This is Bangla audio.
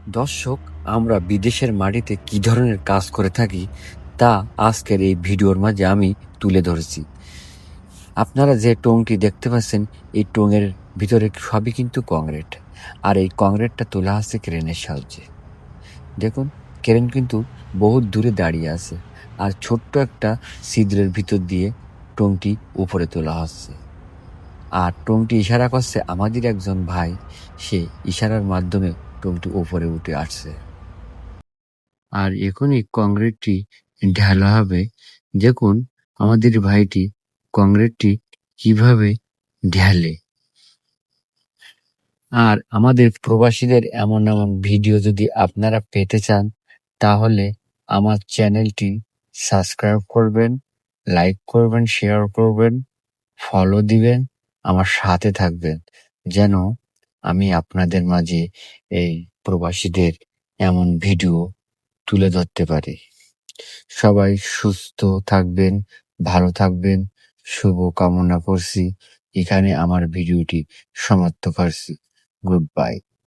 দর্শক, আমরা বিদেশের মাটিতে কি ধরনের কাজ করে থাকি তা আজকের এই ভিডিওর মাঝে আমি তুলে ধরেছি। আপনারা যে টংটি দেখতে পাচ্ছেন, এই টঙের ভিতরে সবই কিন্তু কংক্রিট, আর এই কংক্রিটটা তোলা আছে ক্রেনের সাহায্যে। দেখুন, ক্রেন কিন্তু বহুত দূরে দাঁড়িয়ে আছে, আর ছোট্ট একটা ছিদ্রের ভিতর দিয়ে টংটি উপরে তোলা হচ্ছে। আর টংটি ইশারা করছে আমাদের একজন ভাই, সে ইশারার মাধ্যমে টংটি উপরে উঠে আসছে। আর এখনই কংক্রিটটি ঢালা হবে। দেখুন আমাদের ভাইটি কংক্রিটটি কিভাবে ঢালে। আর আমাদের প্রবাসীদের এমন এমন ভিডিও যদি আপনারা পেতে চান, তাহলে আমার চ্যানেলটি সাবস্ক্রাইব করবেন, লাইক করবেন, শেয়ার করবেন, ফলো দিবেন, আমার সাথে থাকবেন, যেন আমি আপনাদের মাঝে এই প্রবাসীদের এমন ভিডিও তুলে ধরতে পারি। সবাই সুস্থ থাকবেন, ভালো থাকবেন, শুভ কামনা করছি। এখানে আমার ভিডিওটি সমাপ্ত করছি। Good bye.